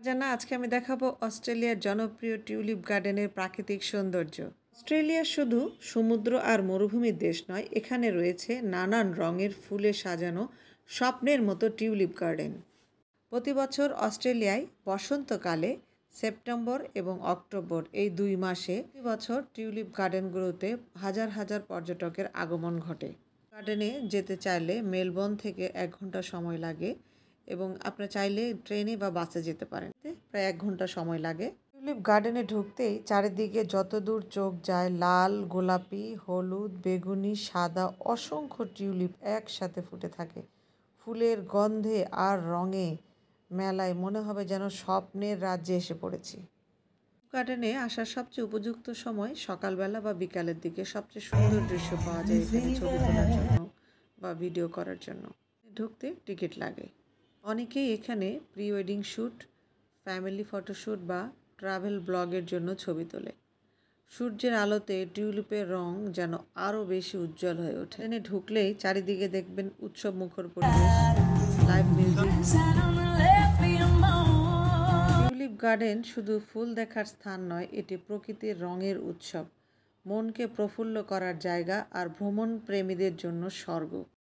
জানা আজকে আমি দেখাবো অস্ট্রেলিয়ার জনপ্রিয় টিউলিপ গার্ডেনের প্রাকৃতিক সৌন্দর্য। অস্ট্রেলিয়া শুধু সমুদ্র আর মরুভূমির দেশ নয়, এখানে রয়েছে নানান রঙের ফুলে সাজানো স্বপ্নের মতো টিউলিপ গার্ডেন। প্রতি বছর অস্ট্রেলিয়ায় বসন্তকালে সেপ্টেম্বর এবং অক্টোবর এই 2 মাসে প্রতি বছর টিউলিপ গার্ডেনগুলোতে হাজার হাজার পর্যটকের আগমন ঘটে। গার্ডেনে যেতে চাইলে মেলবোর্ন থেকে 1 ঘন্টা সময় লাগে এবং আপনারা চাইলে ট্রেনে বা বাসে যেতে পারেন। প্রায় 1 ঘন্টা সময় লাগে। টিউলিপ গার্ডেনে ঢুকতেই চারিদিকে যতদূর চোখ যায় লাল, গোলাপি, হলুদ, বেগুনি, সাদা অসংখ্য টিউলিপ একসাথে ফুটে থাকে। ফুলের গন্ধে আর রঙে মেলায় মনে হবে যেন স্বপ্নের রাজ্যে এসে পড়েছি। গার্ডেনে আসার সবচেয়ে উপযুক্ত সময় সকালবেলা বা বিকালের দিকে। সবচেয়ে সুন্দর দৃশ্য পাওয়া যায় এখানে ছবি তোলার জন্য বা ভিডিও করার জন্য। ঢুকতে টিকিট লাগে। অনেকেই এখানে pre wedding shoot, family photoshoot বা ট্রাভেল ব্লগের জন্য ছবি তোলে। সূর্যের আলোতে টিউলিপের রং যেন আরও বেশি উজ্জ্বল হয়ে ওঠে। এখানে ঢুকলেই চারিদিকে দেখবেন উৎসব মুখর পরিবেশ, লাইভ মিউজিক। টিউলিপ গার্ডেন শুধু ফুল দেখার স্থান নয়, এটি প্রকৃতির রঙের উৎসব, মনকে প্রফুল্ল করার জায়গা আর ভ্রমণ প্রেমীদের জন্য স্বর্গ।